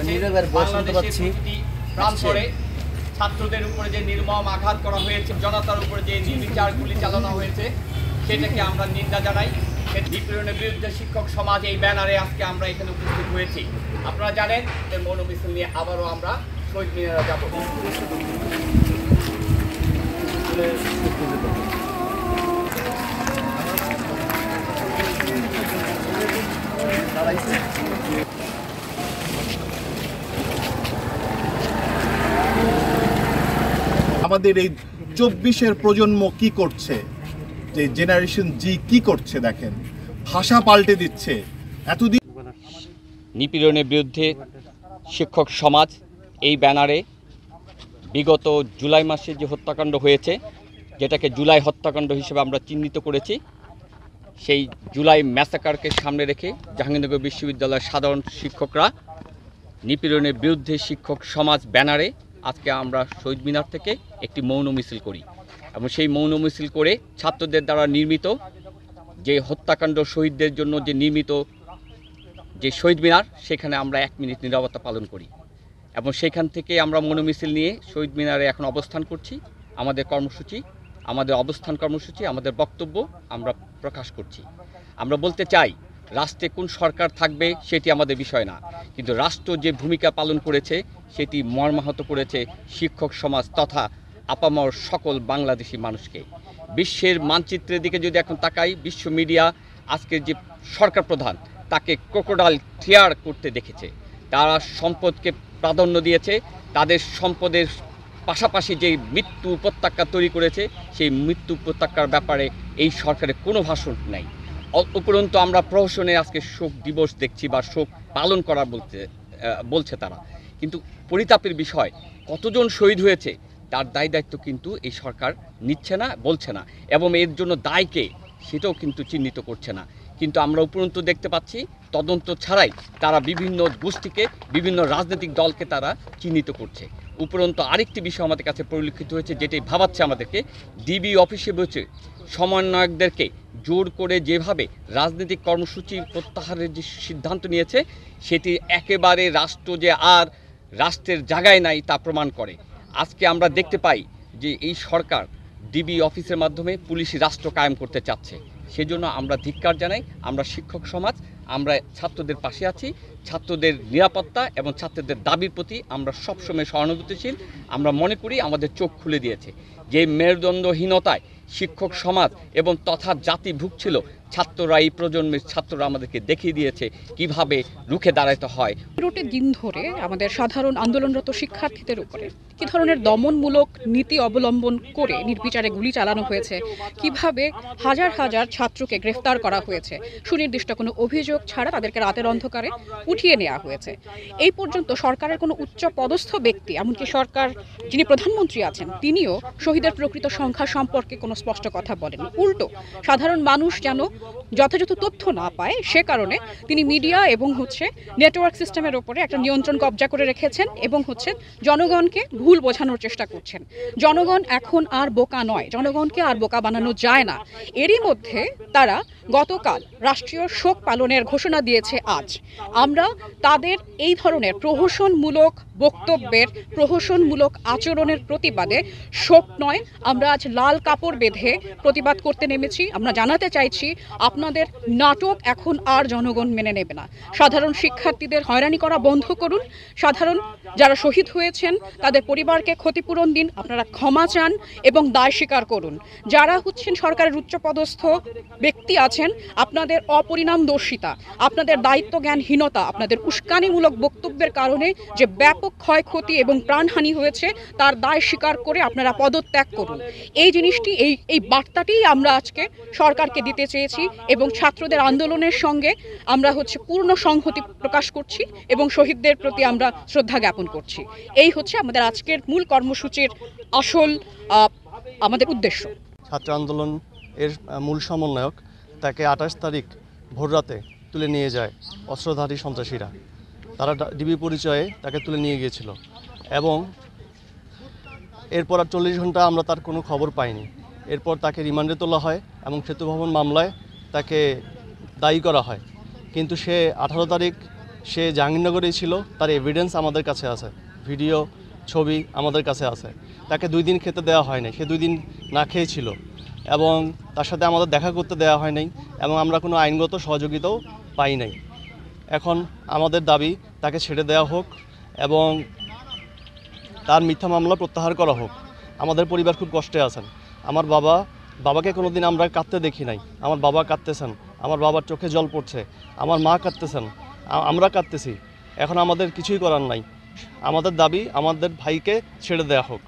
হয়েছে বাংলাদেশের প্রতিটি প্রান্তরে ছাত্রদের উপরে যে নির্মম আঘাত করা হয়েছে, জনতার উপরে যে নির্বিচার গুলি চালানো হয়েছে, সেটাকে আমরা নিন্দা জানাই। নিপীড়নের বিরুদ্ধে শিক্ষক সমাজ এই ব্যানারে আজকে আমরা এখানে উপস্থিত হয়েছি। আপনারা জানেন যে মৌন মিছিল নিয়ে আবারও আমরা শহীদ মিনারে যাব। আমাদের এই 24-এর প্রজন্ম কি করছে, যে জেনারেশন জি কি করছে দেখেন, ভাষা পাল্টে দিচ্ছে। এতদিন নিপীড়নের বিরুদ্ধে শিক্ষক সমাজ এই ব্যানারে বিগত জুলাই মাসে যে হত্যাকাণ্ড হয়েছে, যেটাকে জুলাই হত্যাকাণ্ড হিসেবে আমরা চিহ্নিত করেছি, সেই জুলাই ম্যাসাকারকে সামনে রেখে জাহাঙ্গীরনগর বিশ্ববিদ্যালয়ের সাধারণ শিক্ষকরা নিপীড়নের বিরুদ্ধে শিক্ষক সমাজ ব্যানারে আজকে আমরা শহীদ মিনার থেকে একটি মৌন মিছিল করি এবং সেই মৌন মিছিল করে ছাত্রদের দ্বারা নির্মিত যে হত্যাকাণ্ড শহীদদের জন্য যে নির্মিত যে শহীদ মিনার, সেখানে আমরা 1 মিনিট নীরবতা পালন করি এবং সেখান থেকে আমরা মৌন মিছিল নিয়ে শহীদ মিনারে এখন অবস্থান করছি। আমাদের কর্মসূচি, আমাদের অবস্থান কর্মসূচি, আমাদের বক্তব্য আমরা প্রকাশ করছি। আমরা বলতে চাই, রাষ্ট্রে কোন সরকার থাকবে সেটি আমাদের বিষয় না, কিন্তু রাষ্ট্র যে ভূমিকা পালন করেছে সেটি মর্মাহত করেছে শিক্ষক সমাজ তথা আপামর সকল বাংলাদেশি মানুষকে। বিশ্বের মানচিত্রের দিকে যদি এখন তাকাই, বিশ্ব মিডিয়া আজকের যে সরকার প্রধান তাকে ক্রোকোডাইল টিয়ার করতে দেখেছে। তারা সম্পদকে প্রাধান্য দিয়েছে, তাদের সম্পদের পাশাপাশি যে মৃত্যু উপত্যকা তৈরি করেছে, সেই মৃত্যু উপত্যকার ব্যাপারে এই সরকারের কোনো ভাষণ নেই। উপরন্তু আমরা প্রহসনে আজকে শোক দিবস দেখছি বা শোক পালন করা বলছে তারা, কিন্তু পরিতাপের বিষয় কতজন শহীদ হয়েছে তার দায় দায়িত্ব কিন্তু এই সরকার নিচ্ছে না, বলছে না, এবং এর জন্য দায়কে সেটাও কিন্তু চিহ্নিত করছে না। কিন্তু আমরা উপরন্তু দেখতে পাচ্ছি তদন্ত ছাড়াই তারা বিভিন্ন গোষ্ঠীকে, বিভিন্ন রাজনৈতিক দলকে তারা চিহ্নিত করছে। উপরন্তু আরেকটি বিষয় আমাদের কাছে পরিলক্ষিত হয়েছে, যেটি ভাবাচ্ছে আমাদেরকে, ডিবি অফিসে বসে সমন্বয়কদেরকে জোর করে যেভাবে রাজনৈতিক কর্মসূচি প্রত্যাহারের যে সিদ্ধান্ত নিয়েছে, সেটি একেবারে রাষ্ট্র যে আর রাষ্ট্রের জায়গায় নাই তা প্রমাণ করে। আজকে আমরা দেখতে পাই যে এই সরকার ডিবি অফিসের মাধ্যমে পুলিশি রাষ্ট্র কায়েম করতে চাচ্ছে। সেজন্য আমরা ধিক্কার জানাই। আমরা শিক্ষক সমাজ, আমরা ছাত্রদের পাশে আছি। ছাত্রদের নিরাপত্তা এবং ছাত্রদের দাবির প্রতি আমরা সবসময় সহানুভূতিশীল। আমরা মনে করি আমাদের চোখ খুলে দিয়েছে যে মেরুদণ্ডহীনতায় শিক্ষক সমাজ এবং তথা জাতি ভুগছিল, ছাত্ররা, এই প্রজন্মের ছাত্ররা আমাদেরকে দেখিয়ে দিয়েছে কিভাবে রুখে দাঁড়াতে হয়। 15টি দিন ধরে আমাদের সাধারণ আন্দোলনরত শিক্ষার্থীদের উপরে কি ধরনের দমনমূলক নীতি অবলম্বন করে নির্বিচারে গুলি চালানো হয়েছে, কিভাবে হাজার হাজার ছাত্রকে গ্রেফতার করা হয়েছে, সুনির্দিষ্ট কোনো অভিযোগ ছাড়া তাদেরকে রাতের অন্ধকারে উঠিয়ে নেওয়া হয়েছে। এই পর্যন্ত সরকারের কোনো উচ্চ পদস্থ ব্যক্তি, এমনকি সরকার যিনি প্রধানমন্ত্রী আছেন, তিনিও শহীদের প্রকৃত সংখ্যা সম্পর্কে কোনো স্পষ্ট কথা বলেন। উল্টো সাধারণ মানুষ যেন যথাযথ তথ্য না পায়, সে কারণে তিনি মিডিয়া এবং নেটওয়ার্ক সিস্টেমের ওপরে একটা নিয়ন্ত্রণ কবজা করে রেখেছেন এবং জনগণকে ভুল বোঝানোর চেষ্টা করছেন। জনগণ এখন আর বোকা নয়, জনগণকে আর বোকা বানানো যায় না। এরই মধ্যে তারা গতকাল রাষ্ট্রীয় শোক পালনের ঘোষণা দিয়েছে আজ। আমরা তাদের এই ধরনের প্রহসনমূলক বক্তব্যের, প্রহসনমূলক আচরণের প্রতিবাদে শোক নয়, আমরা আজ লাল কাপড় বেঁধে প্রতিবাদ করতে নেমেছি। আমরা জানাতে চাইছি, আপনাদের নাটক এখন আর জনগণ মেনে নেবে না। সাধারণ শিক্ষার্থীদের হয়রানি করা বন্ধ করুন, সাধারণ যারা শহীদ হয়েছেন তাদের পরিবারকে ক্ষতিপূরণ দিন, আপনারা ক্ষমা চান এবং দায় স্বীকার করুন। যারা সরকারের উচ্চপদস্থ ব্যক্তি আছেন, আপনাদের অপরিণামদর্শিতা, আপনাদের দায়িত্ব জ্ঞানহীনতা, আপনাদের উস্কানিমূলক বক্তব্যের কারণে যে ব্যাপক ক্ষয়ক্ষতি এবং প্রাণহানি হয়েছে, তার দায় স্বীকার করে আপনারা পদত্যাগ করুন। এই জিনিসটি, এই বার্তাটি আমরা আজকে সরকারকে দিতে চেয়েছি এবং ছাত্রদের আন্দোলনের সঙ্গে আমরা পূর্ণ সংহতি প্রকাশ করছি এবং শহীদদের প্রতি আমরা শ্রদ্ধা জ্ঞাপন করছি। এই আমাদের আজকের মূল কর্মসূচির আসল আমাদের উদ্দেশ্য। ছাত্র আন্দোলন এর মূল সমন্বয়ক তাকে 28 তারিখ ভোররাতে তুলে নিয়ে যায় অস্ত্রধারী সন্ত্রাসীরা। তারা ডিবি পরিচয়ে তাকে তুলে নিয়ে গিয়েছিল এবং এরপর আর 40 ঘন্টা আমরা তার কোনো খবর পাইনি। এরপর তাকে রিমান্ডে তোলা হয় এবং সেতু ভবন মামলায় তাকে দায়ী করা হয়। কিন্তু সে 18 তারিখ সে জাহাঙ্গীরনগরেই ছিল, তার এভিডেন্স আমাদের কাছে আছে, ভিডিও ছবি আমাদের কাছে আছে। তাকে 2 দিন খেতে দেওয়া হয় নাই, সে 2 দিন না খেয়েছিল এবং তার সাথে আমাদের দেখা করতে দেওয়া হয় নাই এবং আমরা কোনো আইনগত সহযোগিতাও পাই নাই। এখন আমাদের দাবি তাকে ছেড়ে দেওয়া হোক এবং তার মিথ্যা মামলা প্রত্যাহার করা হোক। আমাদের পরিবার খুব কষ্টে আছেন। আমার বাবাকে কোনো দিন আমরা কাঁদতে দেখি নাই। আমার বাবা কাঁদতেছেন, আমার বাবার চোখে জল পড়ছে, আমার মা কাঁদতেছেন, আমরা কাঁদতেছি। এখন আমাদের কিছুই করার নাই। আমাদের দাবি আমাদের ভাইকে ছেড়ে দেওয়া হোক।